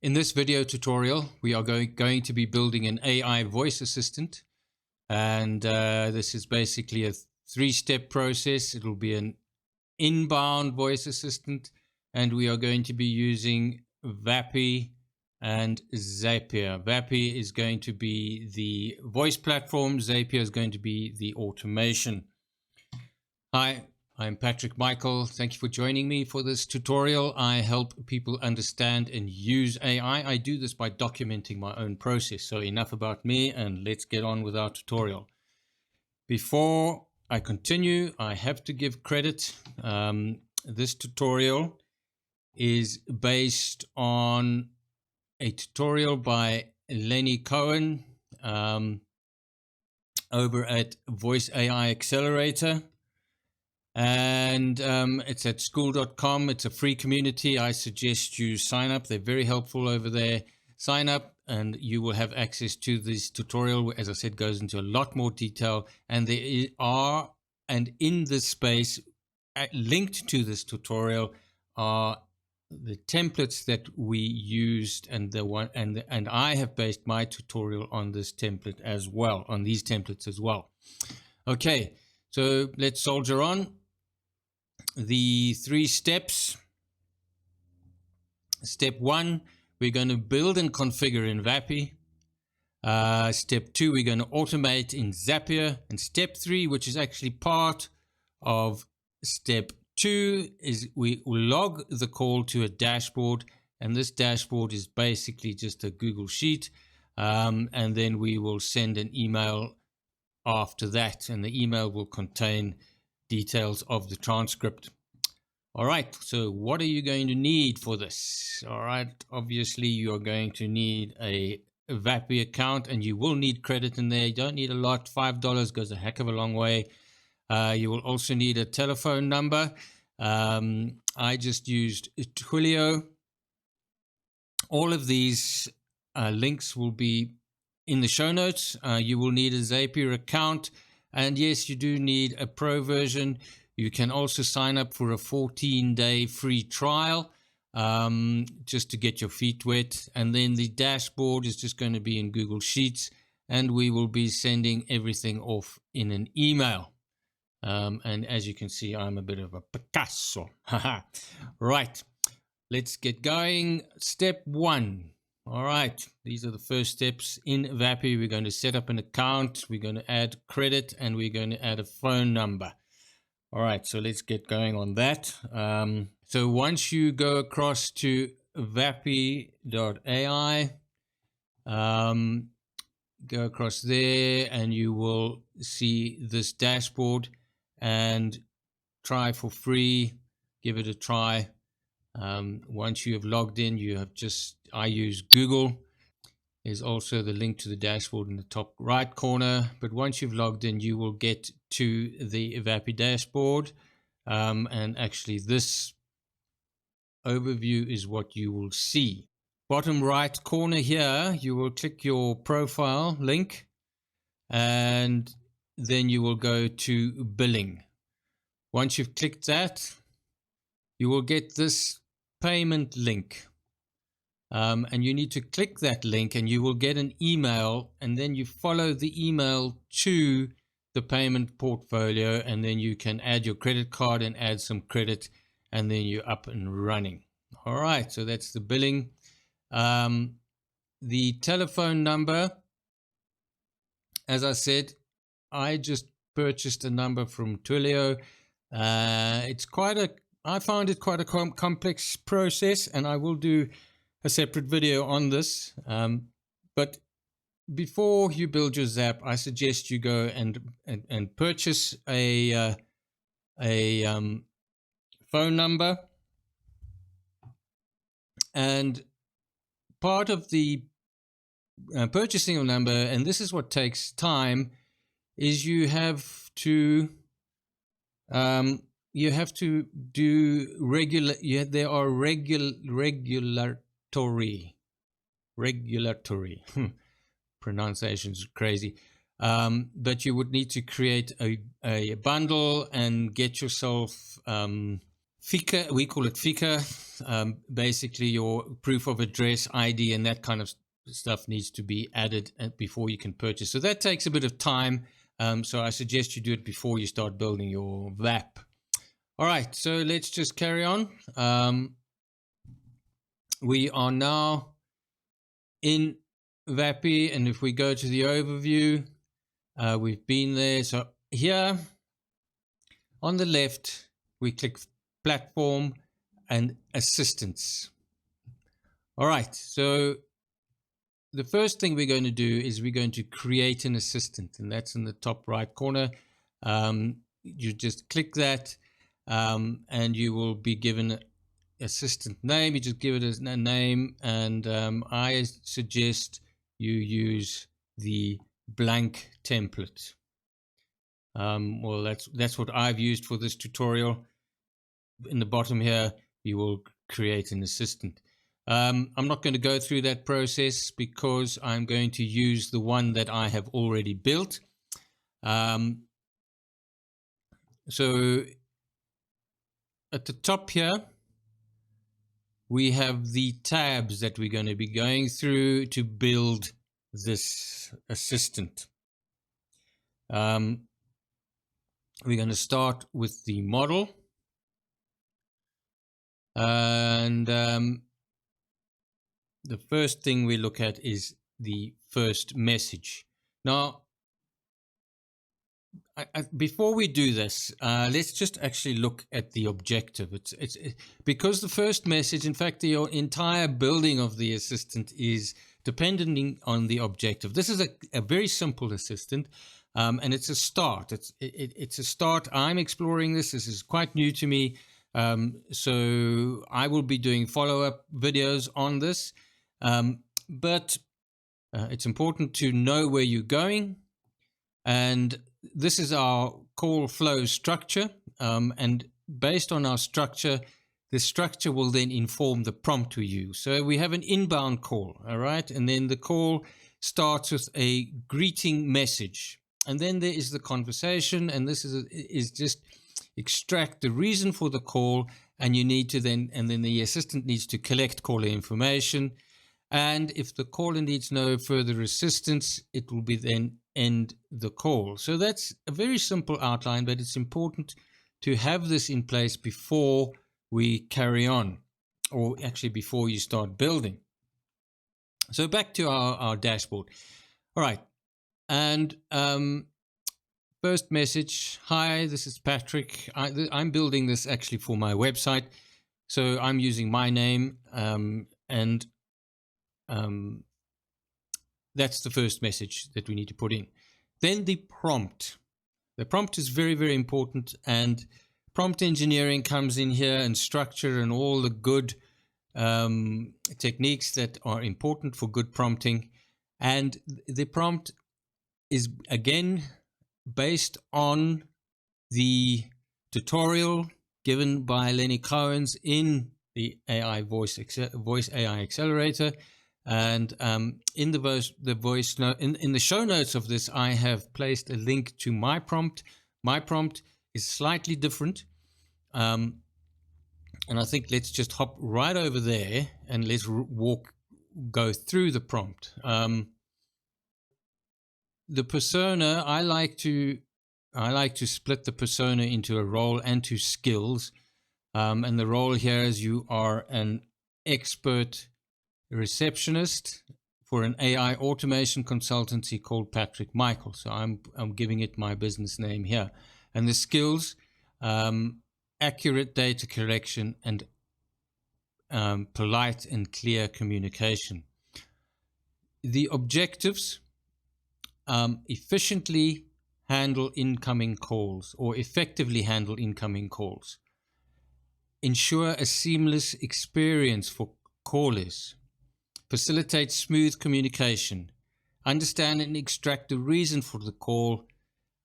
In this video tutorial, we are going to be building an AI voice assistant. And this is basically a three-step process. It'll be an inbound voice assistant, and we are going to be using Vapi and Zapier. Vapi is going to be the voice platform. Zapier is going to be the automation. Hi, I'm Patrick Michael. Thank you for joining me for this tutorial. I help people understand and use AI. I do this by documenting my own process. So enough about me, and let's get on with our tutorial. Before I continue, I have to give credit. This tutorial is based on a tutorial by Lenny Cohen over at Voice AI Accelerator. And it's at school.com. It's a free community. I suggest you sign up. They're very helpful over there. Sign up and you will have access to this tutorial. As I said, goes into a lot more detail. And there are, and in this space, linked to this tutorial are the templates that we used, and the one and I have based my tutorial on this template as well, on these templates as well. Okay, so let's soldier on. The 3 steps. Step 1, we're going to build and configure in Vapi. Step 2, we're going to automate in Zapier. And step 3, which is actually part of step 2, is we log the call to a dashboard. And this dashboard is basically just a Google Sheet. And then we will send an email after that. And the email will contain details of the transcript. All right, so what are you going to need for this? All right, obviously you are going to need a Vapi account, and you will need credit in there. You don't need a lot. $5 goes a heck of a long way. You will also need a telephone number. I just used Twilio. All of these links will be in the show notes. You will need a Zapier account. And yes, you do need a pro version. You can also sign up for a 14-day free trial just to get your feet wet. And then the dashboard is just going to be in Google Sheets, and we will be sending everything off in an email. And as you can see, I'm a bit of a Picasso. Right, let's get going. Step 1. All right, these are the first steps in Vapi. We're going to set up an account, we're going to add credit, and we're going to add a phone number. All right, so let's get going on that. So once you go across to vapi.ai, go across there and you will see this dashboard, and try for free, give it a try. Once you have logged in, I use Google. There's also the link to the dashboard in the top right corner. But once you've logged in, you will get to the Vapi dashboard. And actually this overview is what you will see. Bottom right corner here, you will click your profile link, and then you will go to billing. Once you've clicked that, you will get this payment link. And you need to click that link and you will get an email, and then you follow the email to the payment portfolio, and then you can add your credit card and add some credit, and then you're up and running. All right, so that's the billing. The telephone number, as I said, I just purchased a number from Twilio. I found it quite a complex process, and I will do a separate video on this. But before you build your Zap, I suggest you go and purchase a phone number. And part of the purchasing a number, and this is what takes time, is you have to do there are regulatory pronunciation's crazy, but you would need to create a bundle and get yourself FICA, we call it FICA. Basically, your proof of address, ID, and that kind of stuff needs to be added before you can purchase. So that takes a bit of time. So I suggest you do it before you start building your VAP. All right, so let's just carry on. We are now in Vapi, and if we go to the overview, we've been there. So here on the left, we click platform and assistance. All right, so the first thing we're going to do is we're going to create an assistant, and that's in the top right corner. You just click that, and you will be given an assistant name. You just give it a name, and I suggest you use the blank template. Well, that's what I've used for this tutorial. In the bottom here, you will create an assistant. I'm not going to go through that process because I'm going to use the one that I have already built. So at the top here, we have the tabs that we're going to be going through to build this assistant. We're going to start with the model. And the first thing we look at is the first message. Now, before we do this, let's just actually look at the objective. It's because the first message, in fact, the entire building of the assistant is dependent on the objective. This is a very simple assistant, and it's a start. It's a start. I'm exploring this. This is quite new to me. So I will be doing follow-up videos on this, but it's important to know where you're going. And this is our call flow structure. And based on our structure, the structure will then inform the prompt we use. So we have an inbound call, all right? And then the call starts with a greeting message. And then there is the conversation, and this is just extract the reason for the call, and you need to then the assistant needs to collect caller information. And if the caller needs no further assistance, it will be then end the call. So that's a very simple outline, but it's important to have this in place before we carry on, or actually before you start building. So back to our dashboard. All right. And first message, hi, this is Patrick. I'm building this actually for my website. So I'm using my name, and that's the first message that we need to put in. Then the prompt. The prompt is very, very important, and prompt engineering comes in here, and structure and all the good techniques that are important for good prompting. And the prompt is, again, based on the tutorial given by Lenny Cohen's in the AI Voice AI Accelerator. And in the show notes of this, I have placed a link to my prompt. My prompt is slightly different. And I think let's just hop right over there and let's go through the prompt. The persona, I like to split the persona into a role and to skills. And the role here is you are an expert receptionist for an AI automation consultancy called Patrick Michael. So I'm giving it my business name here. And the skills, accurate data collection and polite and clear communication. The objectives, efficiently handle incoming calls, or effectively handle incoming calls. Ensure a seamless experience for callers. Facilitate smooth communication. Understand and extract the reason for the call,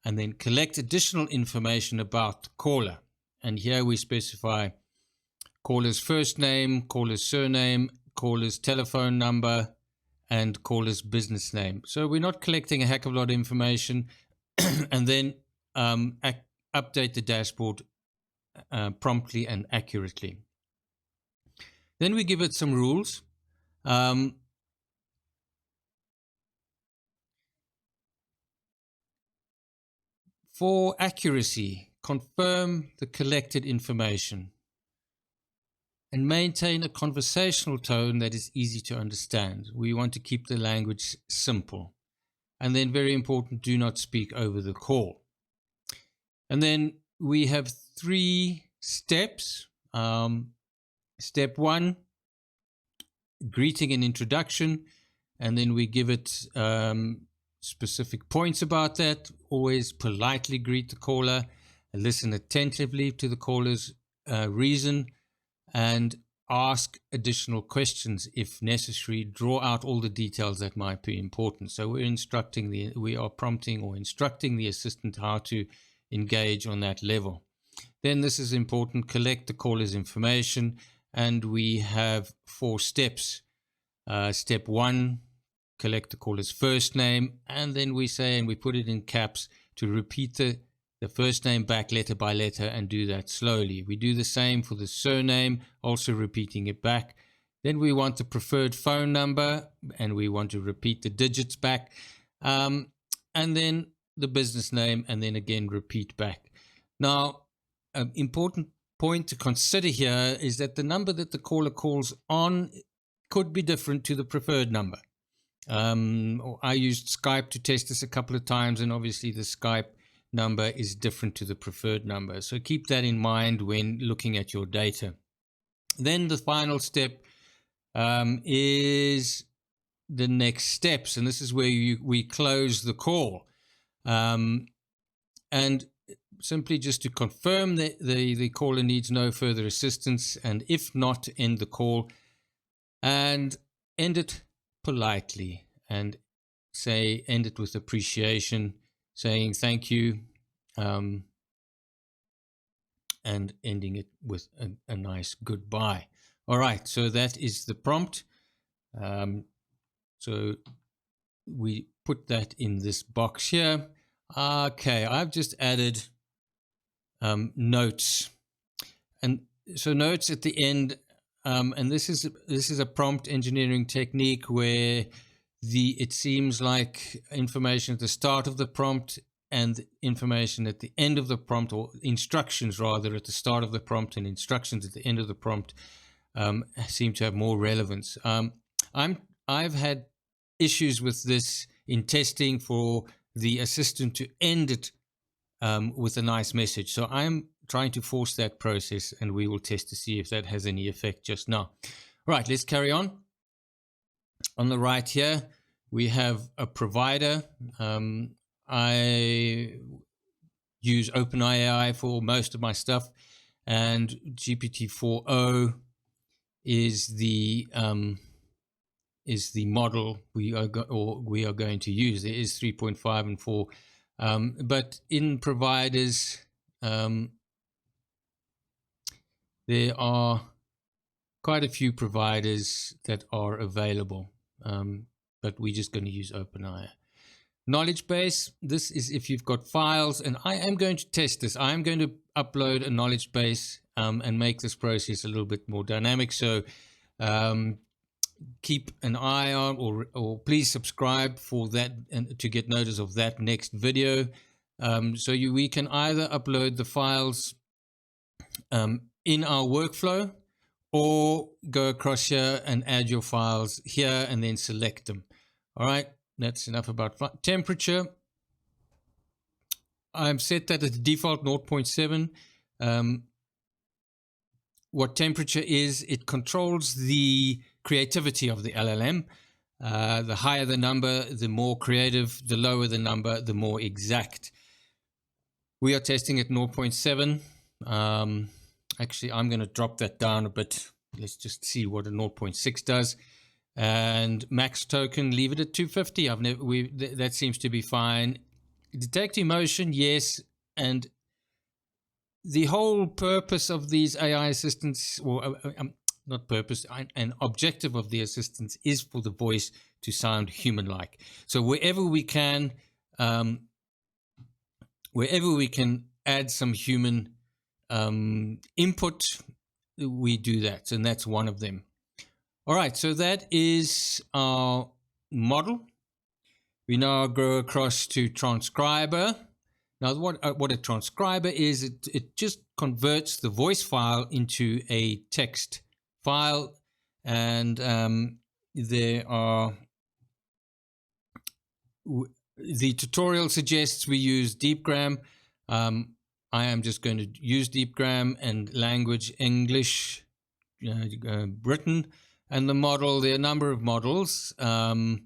and then collect additional information about the caller. And here we specify caller's first name, caller's surname, caller's telephone number, and caller's business name. So we're not collecting a heck of a lot of information. And then update the dashboard promptly and accurately. Then we give it some rules. For accuracy, confirm the collected information and maintain a conversational tone that is easy to understand. We want to keep the language simple. And then, very important, do not speak over the call. And then we have 3 steps. Step 1, greeting and introduction. And then we give it specific points about that. Always politely greet the caller, and listen attentively to the caller's reason, and ask additional questions if necessary. Draw out all the details that might be important. So we are prompting or instructing the assistant how to engage on that level. Then this is important: collect the caller's information, and we have 4 steps. Step 1, collect the caller's first name, and then we say, and we put it in caps, to repeat the first name back letter by letter, and do that slowly. We do the same for the surname, also repeating it back. Then we want the preferred phone number, and we want to repeat the digits back, and then the business name, and then again repeat back. Now, an important point to consider here is that the number that the caller calls on could be different to the preferred number. I used Skype to test this a couple of times, and obviously the Skype number is different to the preferred number. So keep that in mind when looking at your data. Then the final step is the next steps, and this is where we close the call. And simply just to confirm that the caller needs no further assistance, and if not, end the call and end it politely, and end it with appreciation, saying thank you, and ending it with a nice goodbye. All right, so that is the prompt. So we put that in this box here. Okay, I've just added notes, and so notes at the end. And this is a prompt engineering technique where it seems like information at the start of the prompt and information at the end of the prompt, or instructions rather at the start of the prompt and instructions at the end of the prompt, seem to have more relevance. I've had issues with this in testing for the assistant to end it with a nice message. So I'm trying to force that process, and we will test to see if that has any effect just now. Right, let's carry on. On the right here, we have a provider. I use OpenAI for most of my stuff, and GPT-4o is the model we are going to use. There is 3.5 and 4, but in providers, there are quite a few providers that are available, but we're just going to use OpenAI. Knowledge base, this is if you've got files, and I am going to test this. I am going to upload a knowledge base and make this process a little bit more dynamic. So keep an eye on, or please subscribe for that, and to get notice of that next video. So we can either upload the files in our workflow, or go across here and add your files here and then select them. All right, that's enough about temperature. I've set that as default 0.7. What temperature is, it controls the creativity of the LLM. The higher the number, the more creative; the lower the number, the more exact. We are testing at 0.7. Actually, I'm going to drop that down a bit. Let's just see what a 0.6 does. And max token, leave it at 250. That seems to be fine. Detect emotion, yes. And the whole purpose of these AI assistants, or not purpose, an objective of the assistants, is for the voice to sound human-like. So wherever we can add some human input, we do that, and that's one of them. All right, so that is our model. We now go across to Transcriber. Now, what a transcriber is, it just converts the voice file into a text file, and there are the tutorial suggests we use DeepGram. I am just going to use DeepGram and language English Britain, and the model. There are a number of models. We're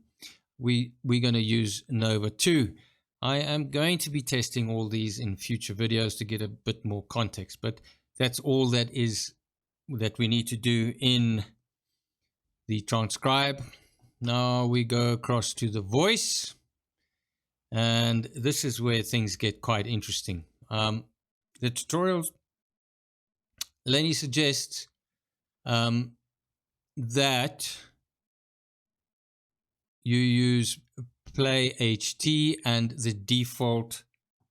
going to use Nova 2. I am going to be testing all these in future videos to get a bit more context, but that's all that we need to do in the transcribe. Now we go across to the voice, and this is where things get quite interesting. The tutorial, Lenny suggests that you use Play HT and the default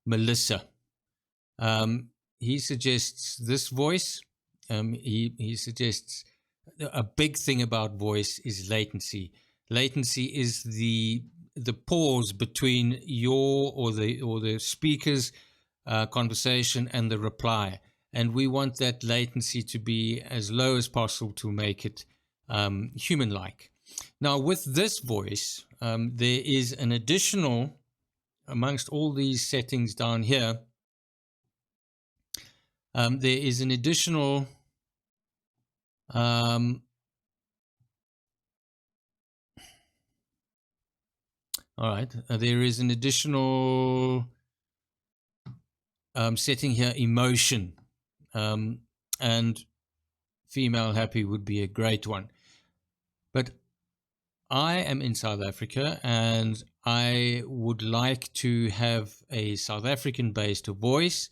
Melissa. He suggests this voice. He suggests a big thing about voice is latency. Latency is the pause between your or the speaker's conversation and the reply, and we want that latency to be as low as possible to make it human-like. Now, with this voice, there is an additional, amongst all these settings down here, there is an additional all right, there is an additional setting here, emotion, and female happy would be a great one. But I am in South Africa, and I would like to have a South African-based voice.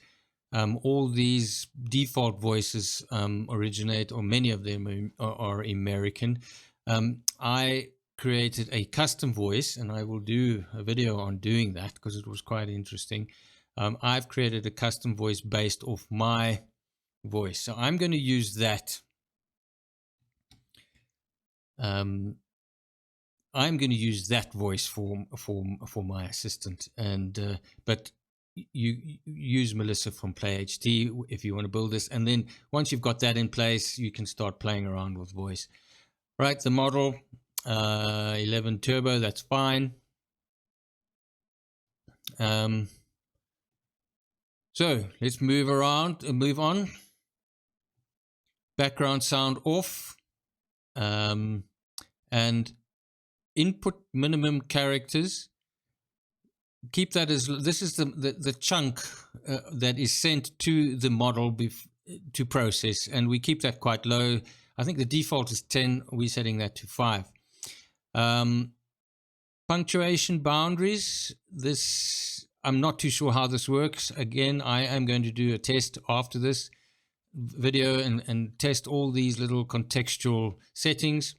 All these default voices originate, or many of them are American. I created a custom voice, and I will do a video on doing that because it was quite interesting. I've created a custom voice based off my voice, so I'm going to use that. I'm going to use that voice for my assistant, and but you use Melissa from Play HT if you want to build this, and then once you've got that in place, you can start playing around with voice. Right, the model 11 turbo, that's fine. So let's move on. Background sound off, and input minimum characters. Keep that as, this is the chunk that is sent to the model to process, and we keep that quite low. I think the default is 10. We're setting that to 5. Punctuation boundaries. This, I'm not too sure how this works. Again, I am going to do a test after this video and test all these little contextual settings.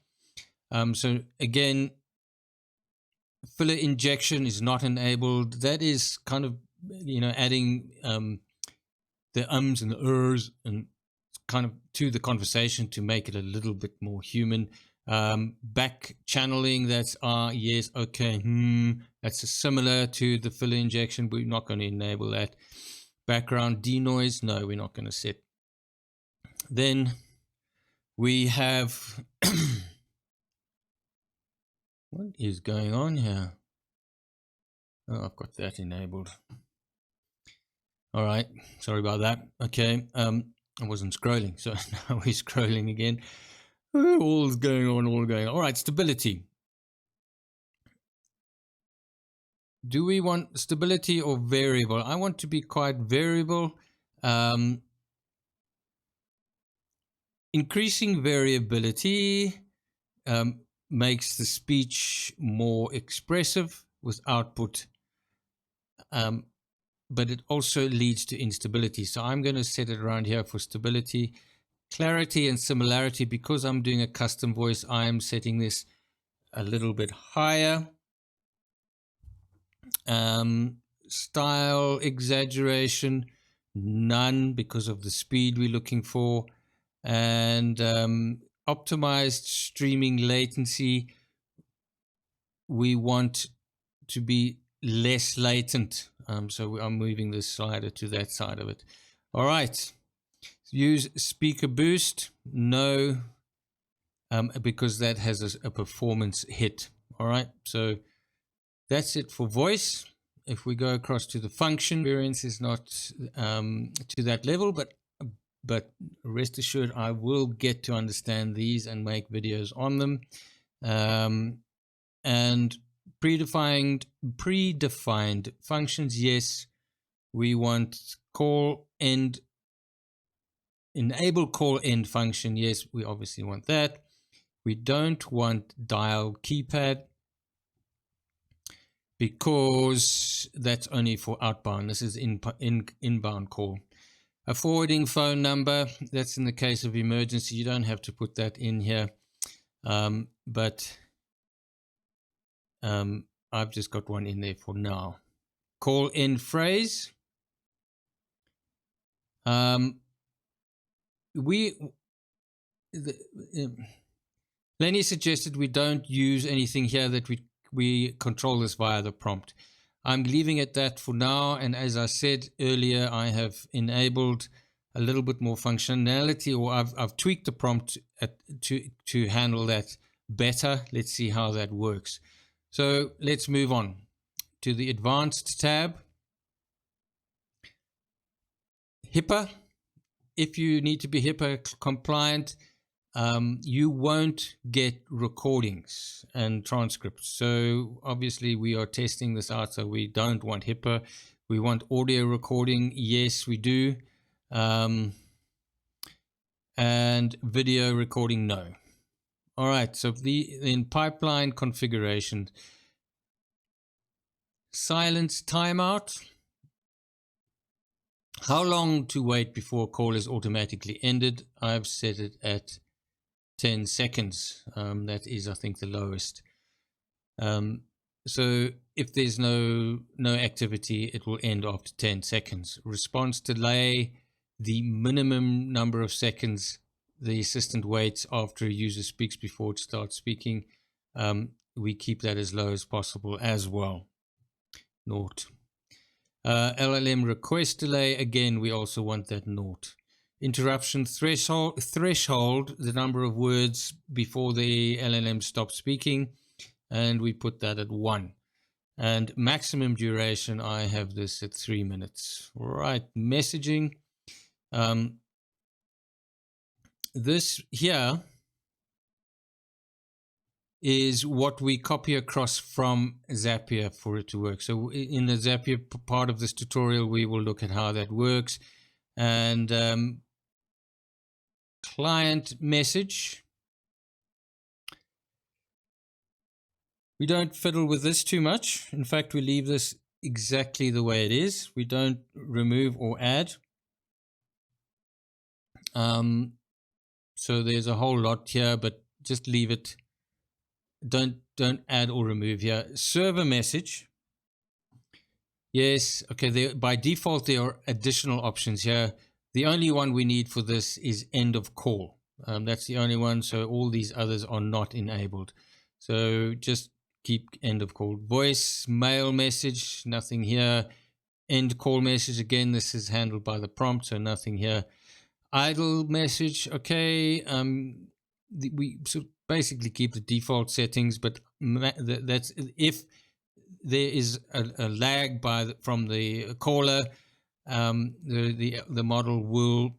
So again, filler injection is not enabled. That is kind of, adding the ums and the ers and kind of to the conversation to make it a little bit more human. Back channeling, that's yes, okay, that's similar to the filler injection. We're not going to enable that. Background denoise, no, we're not going to set. Then we have what is going on here? Oh, I've got that enabled. All right, sorry about that. Okay, I wasn't scrolling, so now we're scrolling again. All's going on, all going on. All right, stability. Do we want stability or variable? I want to be quite variable. Increasing variability makes the speech more expressive with output, but it also leads to instability. So I'm going to set it around here for stability. Clarity and similarity, because I'm doing a custom voice, I'm setting this a little bit higher. Style, exaggeration, none because of the speed we're looking for, and optimized streaming latency, we want to be less latent. So I'm moving this slider to that side of it. All right. Use speaker boost. No, because that has a performance hit. All right. So that's it for voice. If we go across to the function, experience is not to that level, but rest assured I will get to understand these and make videos on them. And predefined functions, yes. We want call end, enable call end function, yes, we obviously want that. We don't want dial keypad because that's only for outbound. This is inbound call. A forwarding phone number, that's in the case of emergency. You don't have to put that in here, but I've just got one in there for now. Call end phrase. Lenny suggested we don't use anything here, that we control this via the prompt. I'm leaving it that for now, and as I said earlier, I have enabled a little bit more functionality, or I've tweaked the prompt to handle that better. Let's see how that works. So let's move on to the advanced tab. HIPAA. If you need to be HIPAA compliant, you won't get recordings and transcripts. So obviously we are testing this out, so we don't want HIPAA. We want audio recording. Yes, we do. And video recording, no. All right, so in pipeline configuration, silence timeout. How long to wait before a call is automatically ended? I've set it at 10 seconds. That is, I think, the lowest. So if there's no activity, it will end after 10 seconds. Response delay, the minimum number of seconds the assistant waits after a user speaks before it starts speaking. We keep that as low as possible as well. Naught. LLM request delay, again, we also want that naught. Interruption threshold, the number of words before the LLM stops speaking, and we put that at 1. And maximum duration, I have this at 3 minutes. All right, messaging. This here is what we copy across from Zapier for it to work. So in the Zapier part of this tutorial, we will look at how that works. And client message. We don't fiddle with this too much. In fact, we leave this exactly the way it is. We don't remove or add. So there's a whole lot here, but just leave it. Don't add or remove here. Server message. Yes, okay, by default there are additional options here. The only one we need for this is end of call. That's the only one, so all these others are not enabled. So just keep end of call. Voice, mail message, nothing here. End call message, again, this is handled by the prompt, so nothing here. Idle message, okay. We basically keep the default settings, but that's if there is a lag from the caller, the model will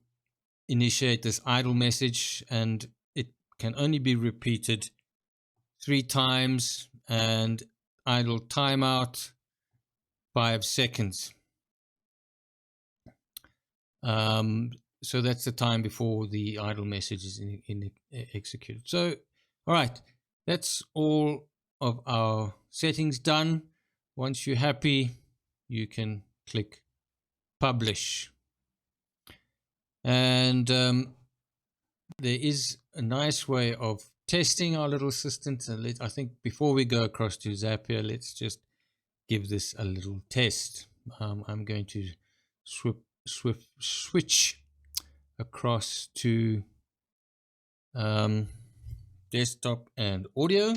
initiate this idle message, and it can only be repeated 3 times, and idle timeout 5 seconds. So that's the time before the idle message is executed. So, all right, that's all of our settings done. Once you're happy, you can click publish. And there is a nice way of testing our little assistant. I think before we go across to Zapier, let's just give this a little test. I'm going to switch across to desktop and audio,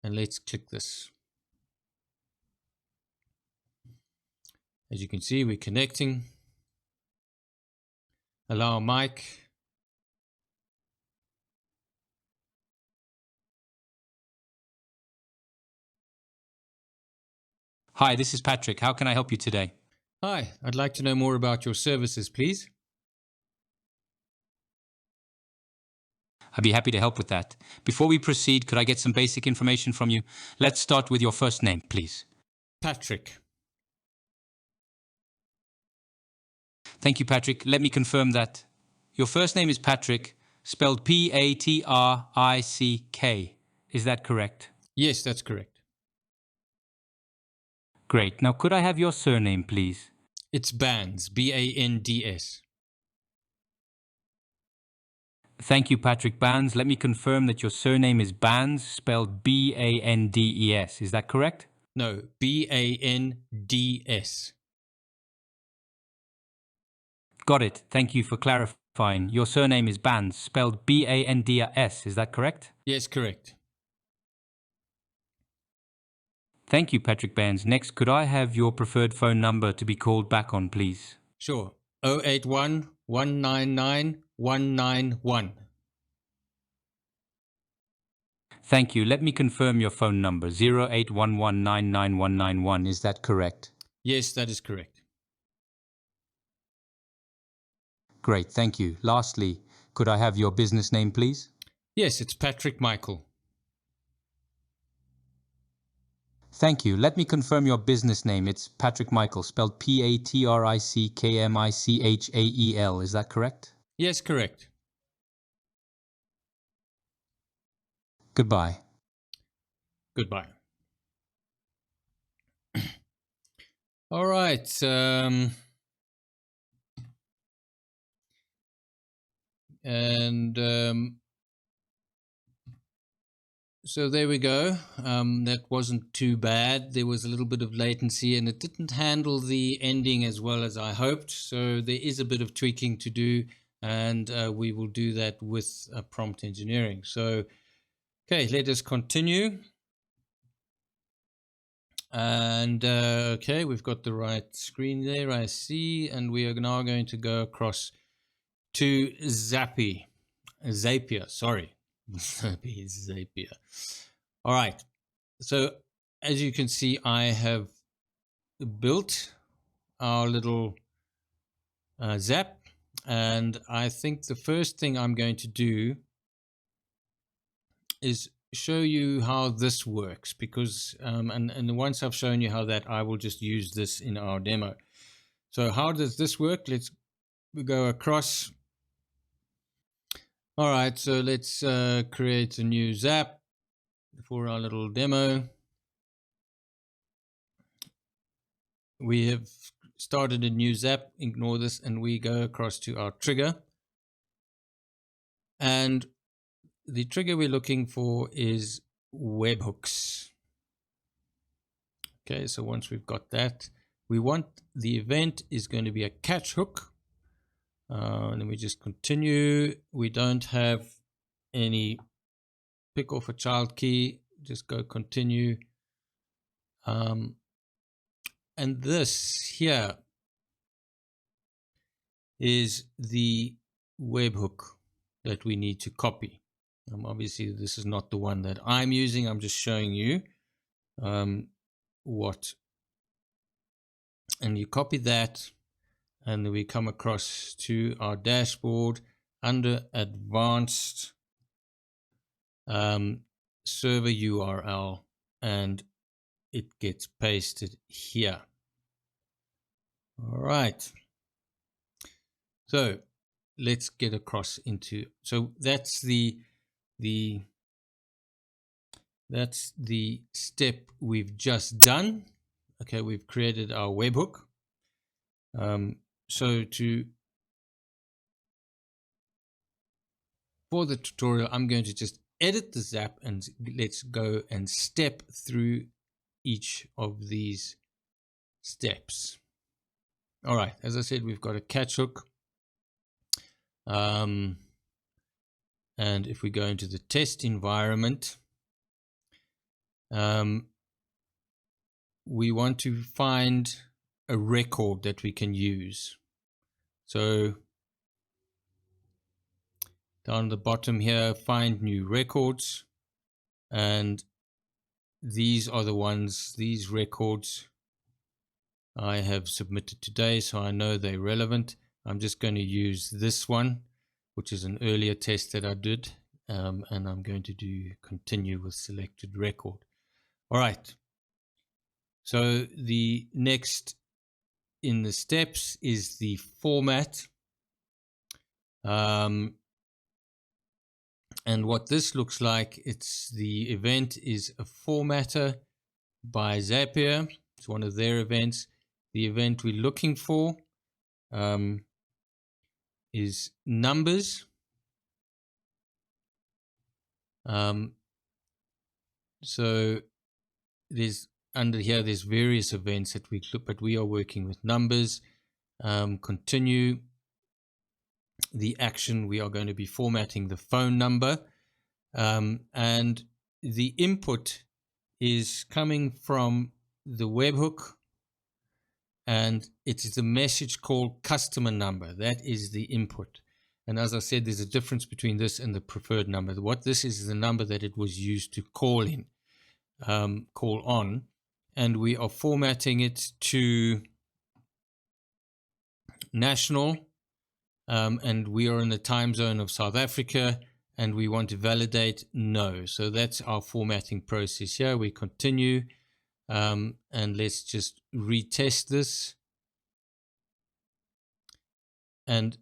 and let's click this. As you can see, we're connecting. Allow mic. Hi, this is Patrick. How can I help you today? Hi, I'd like to know more about your services, please. I'd be happy to help with that. Before we proceed, could I get some basic information from you? Let's start with your first name, please. Patrick. Thank you, Patrick. Let me confirm that your first name is Patrick, spelled Patrick. Is that correct? Yes, that's correct. Great. Now, could I have your surname, please? It's Bands, Bands. Thank you, Patrick Bands. Let me confirm that your surname is Bands, spelled Bandes. Is that correct? No, Bands. Got it. Thank you for clarifying. Your surname is Bands, spelled Bands. Is that correct? Yes, correct. Thank you, Patrick Bands. Next, could I have your preferred phone number to be called back on, please? Sure. 081 199 191. Thank you. Let me confirm your phone number, 0811991191. Is that correct? Yes, that is correct. Great, thank you. Lastly, could I have your business name, please? Yes, it's Patrick Michael. Thank you. Let me confirm your business name. It's Patrick Michael, spelled Patrickmichael. Is that correct? Yes, correct. Goodbye. Goodbye. All right. So there we go. That wasn't too bad. There was a little bit of latency and it didn't handle the ending as well as I hoped. So there is a bit of tweaking to do, and we will do that with prompt engineering. So, okay, let us continue. And okay, we've got the right screen there, I see. And we are now going to go across to Zapier. Sorry. Zapier. All right. So as you can see, I have built our little Zap. And I think the first thing I'm going to do is show you how this works, because and once I've shown you how that, I will just use this in our demo. So how does this work? Let's go across. All right, so let's create a new Zap for our little demo. We have started a new Zap, ignore this, and we go across to our trigger. And the trigger we're looking for is webhooks. Okay, so once we've got that, we want the event is going to be a catch hook. And then we just continue. We don't have any pick off a child key, just go continue. And this here is the webhook that we need to copy. Obviously, this is not the one that I'm using. I'm just showing you what. And you copy that, and then we come across to our dashboard under advanced server URL, and it gets pasted here. All right. So let's get across into, so that's the step we've just done. Okay, we've created our webhook. So for the tutorial, I'm going to just edit the Zap, and let's go and step through each of these steps. All right, as I said, we've got a catch hook. And if we go into the test environment, we want to find a record that we can use. So down the bottom here, find new records. And these are the ones, these records I have submitted today, so I know they're relevant. I'm just going to use this one, which is an earlier test that I did, and I'm going to do continue with selected record. All right. So the next in the steps is the format. And what this looks like, the event is a formatter by Zapier. It's one of their events. The event we're looking for is numbers. So there's under here, there's various events that we look, but we are working with numbers. Continue the action. We are going to be formatting the phone number, and the input is coming from the webhook, and it is the message called customer number. That is the input. And as I said, there's a difference between this and the preferred number. What this is the number that it was used to call on, and we are formatting it to national, and we are in the time zone of South Africa, and we want to validate no. So that's our formatting process here. We continue, and let's just retest this. And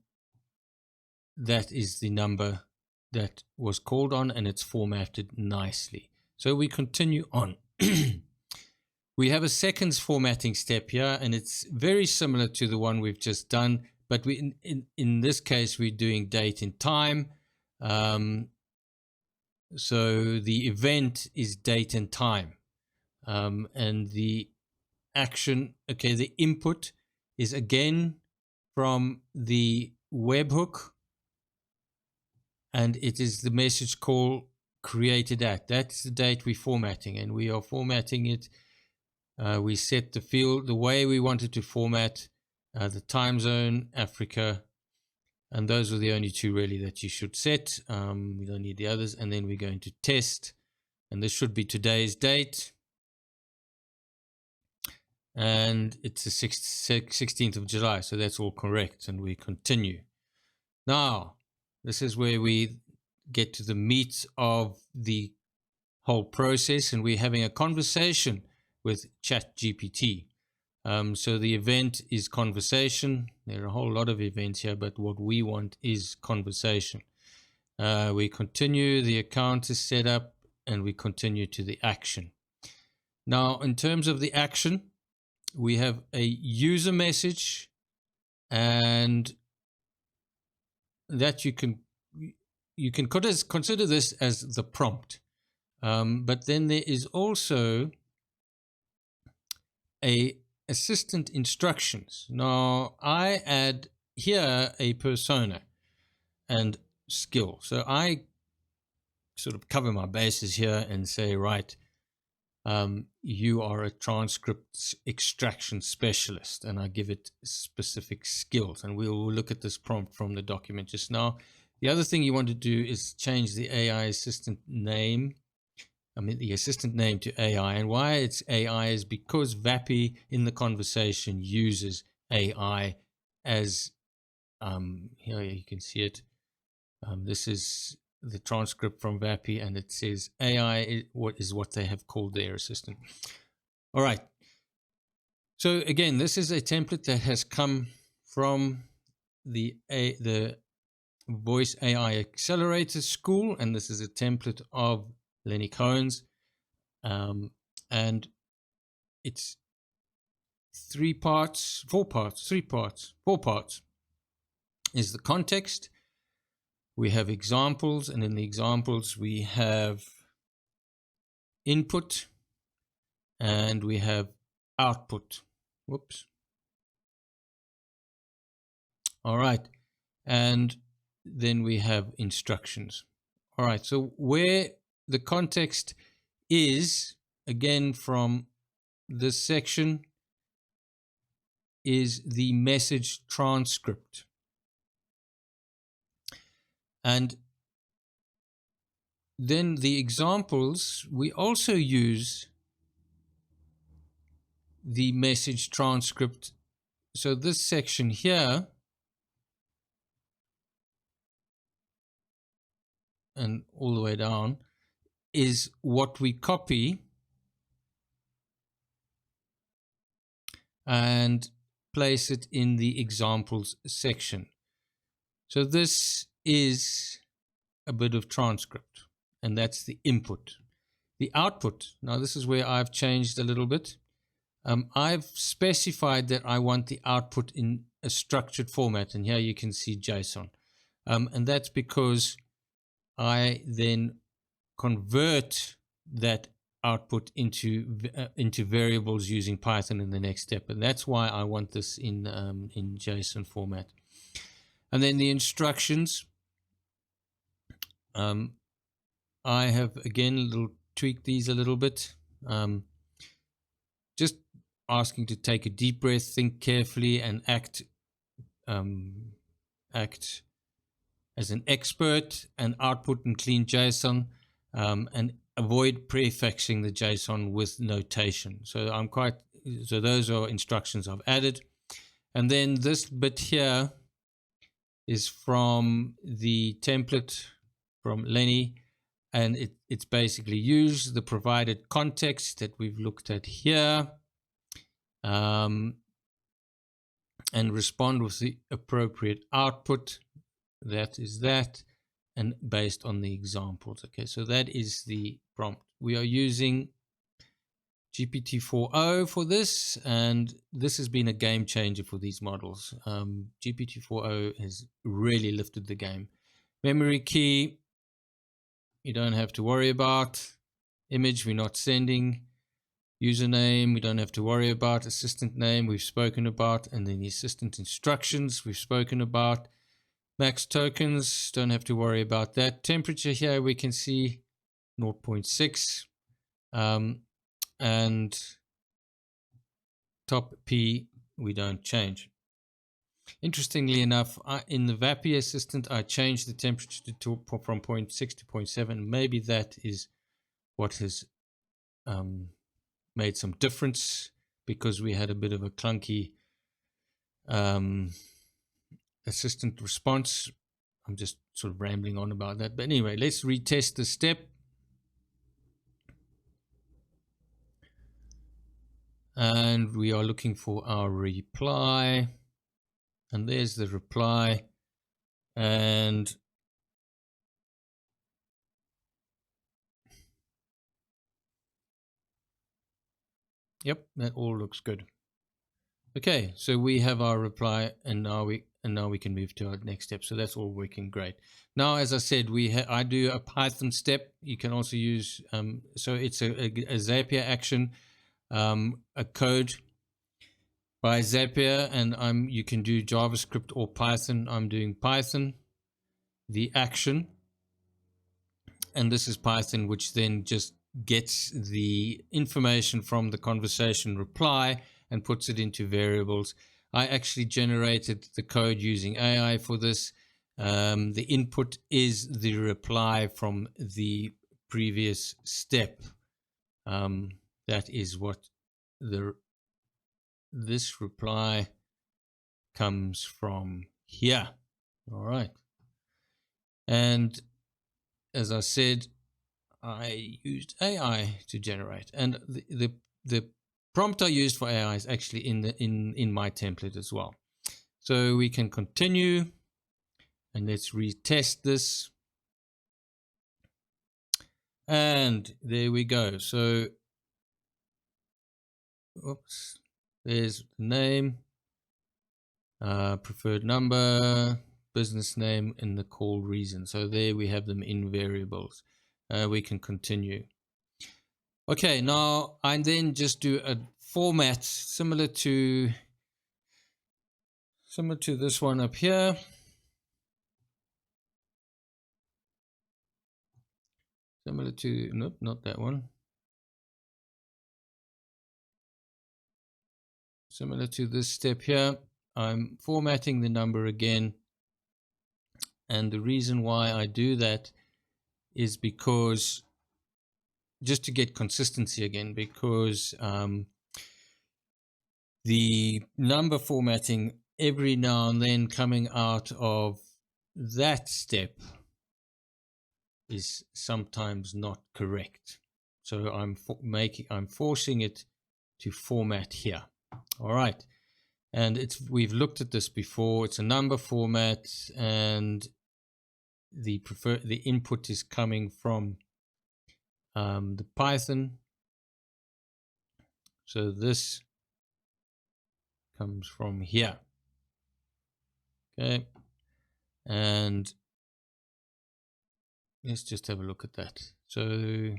that is the number that was called on, and it's formatted nicely. So we continue on. We have a seconds formatting step here, and it's very similar to the one we've just done, but in this case, we're doing date and time. So the event is date and time. And the action, okay, the input is again from the webhook, and it is the message call created at. That's the date we're formatting, and we are formatting it. We set the field the way we wanted to format, the time zone, Africa, and those are the only two really that you should set. We don't need the others. And then we're going to test, and this should be today's date. And it's the 16th of July, so that's all correct, and we continue. Now, this is where we get to the meat of the whole process, and we're having a conversation with ChatGPT. So the event is conversation. There are a whole lot of events here, but what we want is conversation. We continue, the account is set up, and we continue to the action. Now, in terms of the action, we have a user message, and that you can consider this as the prompt. But then there is also a assistant instructions. Now I add here a persona and skill. So I sort of cover my bases here and say, right, you are a transcript extraction specialist, and I give it specific skills, and we'll look at this prompt from the document just now. The other thing you want to do is change the AI assistant name. The assistant name to AI, and why it's AI is because Vapi in the conversation uses AI as, here you can see it. This is the transcript from Vapi, and it says AI is what they have called their assistant. All right. So again, this is a template that has come from the Voice AI Accelerator School, and this is a template of Lenny Cohen's, and it's four parts is the context. We have examples, and in the examples we have input and we have output. Whoops. All right. And then we have instructions. All right. So where the context is, again, from this section, is the message transcript. And then the examples, we also use the message transcript. So this section here, and all the way down, is what we copy and place it in the examples section. So this is a bit of transcript, and that's the input. The output, now this is where I've changed a little bit. I've specified that I want the output in a structured format, and here you can see JSON. And that's because I then convert that output into variables using Python in the next step, and that's why I want this in JSON format. And then the instructions, I have again tweaked these a little bit, just asking to take a deep breath, think carefully, and act as an expert, and output in clean JSON, and avoid prefixing the JSON with notation. So those are instructions I've added. And then this bit here is from the template from Lenny, and it's basically use the provided context that we've looked at here, and respond with the appropriate output. That is that, and based on the examples. Okay, so that is the prompt. We are using GPT-4o for this, and this has been a game changer for these models. GPT-4o has really lifted the game. Memory key, you don't have to worry about. Image, we're not sending. Username, we don't have to worry about. Assistant name, we've spoken about. And then the assistant instructions, we've spoken about. Max tokens, don't have to worry about that. Temperature here, we can see 0.6. And top P, we don't change. Interestingly enough, in the Vapi assistant, I changed the temperature from 0.6 to 0.7. Maybe that is what has made some difference, because we had a bit of a clunky assistant response. I'm just sort of rambling on about that. But anyway, let's retest the step. And we are looking for our reply. And there's the reply. And yep, that all looks good. Okay, so we have our reply, and now we can move to our next step. So that's all working great. Now, as I said, I do a Python step. You can also use so it's a Zapier action, a code by Zapier, and you can do JavaScript or Python. I'm doing Python, the action, and this is Python, which then just gets the information from the conversation reply and puts it into variables. I actually generated the code using AI for this. The input is the reply from the previous step. That is what this reply comes from here. All right. And as I said, I used AI to generate, and the prompt I used for AI is actually in my template as well. So we can continue, and let's retest this. And there we go. So, oops, there's the name, preferred number, business name, and the call reason. So there we have them in variables. We can continue. Okay, now I then just do a format similar to similar to this one up here. Similar to, nope, not that one. Similar to this step here, I'm formatting the number again. And the reason why I do that is because, just to get consistency again, because the number formatting every now and then coming out of that step is sometimes not correct. So I'm forcing it to format here. All right. And we've looked at this before. It's a number format, and the input is coming from the Python. So this comes from here. Okay. And let's just have a look at that. So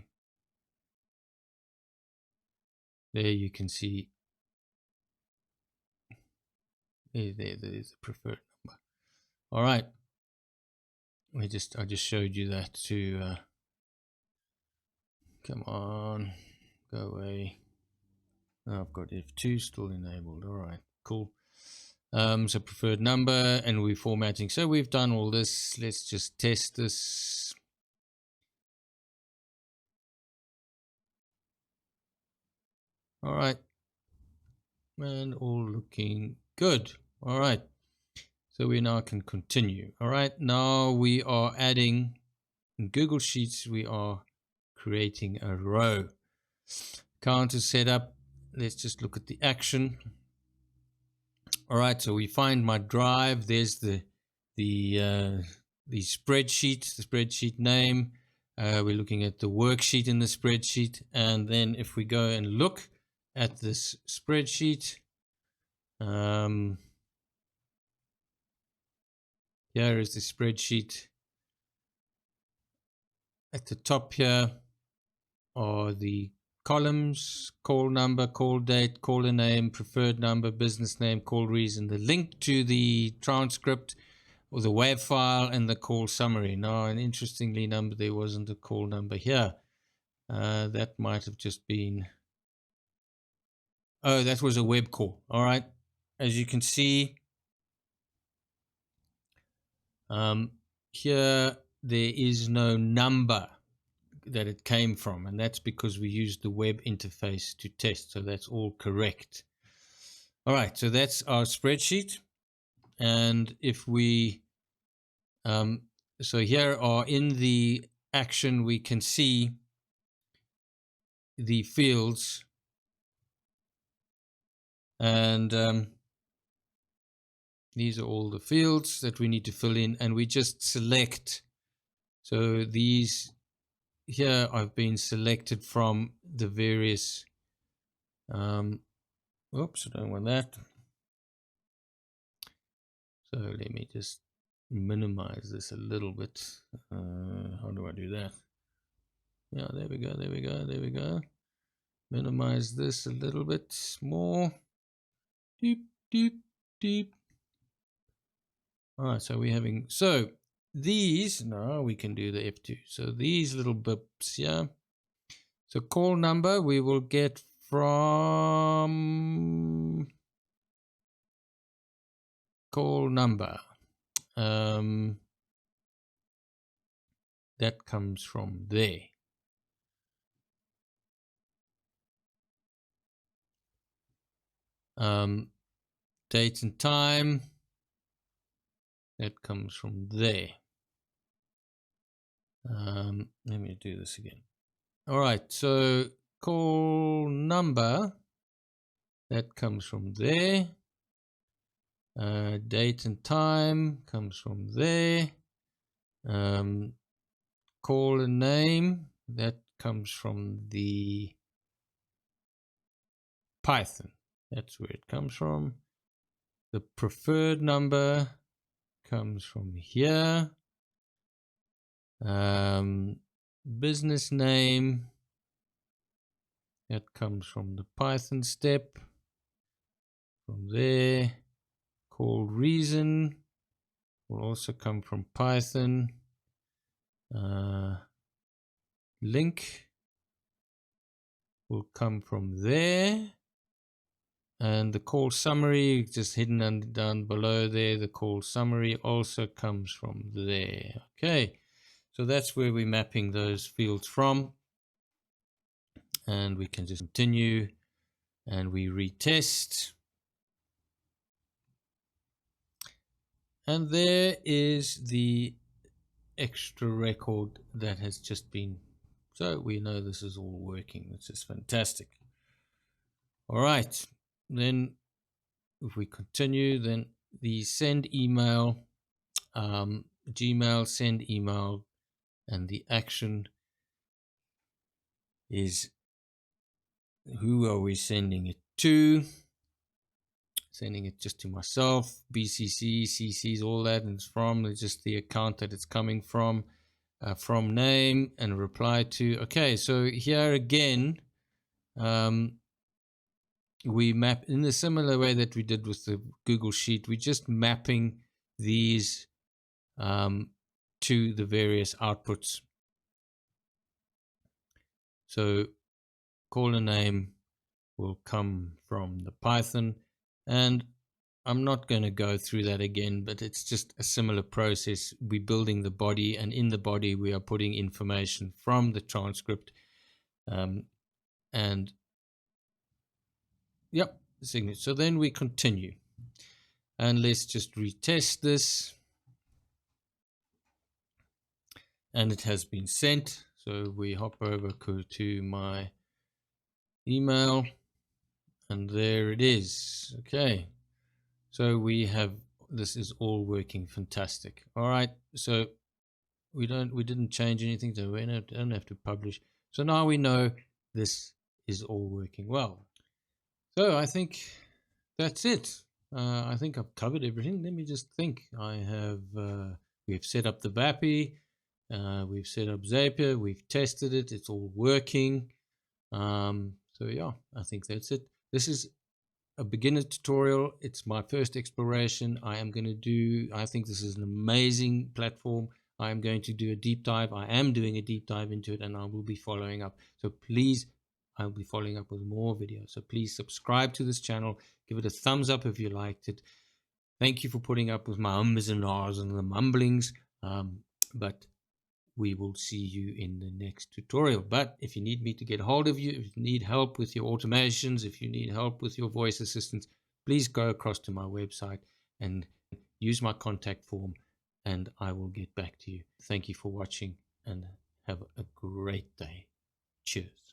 there you can see there's the preferred number. All right. I just showed you that to come on, go away. Oh, I've got F2 still enabled. All right, cool. So preferred number, and we're formatting. So we've done all this. Let's just test this. All right, and all looking good. All right, so we now can continue. All right, now we are adding in Google Sheets. We are creating a row. Counter setup. Let's just look at the action. All right, so we find my drive. There's the spreadsheet, the spreadsheet name. We're looking at the worksheet in the spreadsheet, and then if we go and look at this spreadsheet, here is the spreadsheet. At the top here are the columns: call number, call date, caller name, preferred number, business name, call reason, the link to the transcript or the WAV file, and the call summary. Now, an interestingly number, there wasn't a call number here. That might have just been, oh, that was a web call. All right. As you can see, here there is no number that it came from, and that's because we used the web interface to test. So that's all correct. All right, so that's our spreadsheet. And if we so here are in the action, we can see the fields, and these are all the fields that we need to fill in, and we just select. So these here I've been selected from the various oops, I don't want that. So let me just minimize this a little bit. How do I do that? Yeah, there we go, there we go, there we go. Minimize this a little bit more. Deep, deep, deep. All right, so we're having, so these, now we can do the F2. So these little bips here. So call number we will get from call number. That comes from there. Date and time, that comes from there. Let me do this again. All right, so call number, that comes from there. Date and time comes from there. Call and name, that comes from the Python. That's where it comes from. The preferred number comes from here. Business name, that comes from the Python step. From there, call reason will also come from Python. Link will come from there. And the call summary, just hidden down below there, the call summary also comes from there. Okay, so that's where we're mapping those fields from. And we can just continue and we retest. And there is the extra record that has just been, so we know this is all working. This is fantastic. All right, then if we continue, then the send email, Gmail send email, and the action is who are we sending it to? Sending it just to myself, BCC, CCs, all that, and it's from just the account that it's coming from name and reply to. Okay, so here again, we map in a similar way that we did with the Google Sheet. We're just mapping these to the various outputs. So caller name will come from the Python, and I'm not going to go through that again, but it's just a similar process. We're building the body, and in the body we are putting information from the transcript, and yep, signature. So then we continue, and let's just retest this, and it has been sent. So we hop over to my email, and there it is. Okay, so we have, this is all working fantastic. All right, so we didn't change anything, so we don't have to publish. So now we know this is all working well. So I think that's it. I think I've covered everything. Let me just think. We've set up the Vapi, we've set up Zapier, we've tested it, it's all working. So yeah, I think that's it. This is a beginner tutorial. It's my first exploration. I think this is an amazing platform. I am going to do a deep dive. I am doing a deep dive into it, and I will be following up. So please, I'll be following up with more videos. So please subscribe to this channel. Give it a thumbs up if you liked it. Thank you for putting up with my ums and ahs and the mumblings. But we will see you in the next tutorial. But if you need me to get hold of you, if you need help with your automations, if you need help with your voice assistants, please go across to my website and use my contact form, and I will get back to you. Thank you for watching, and have a great day. Cheers.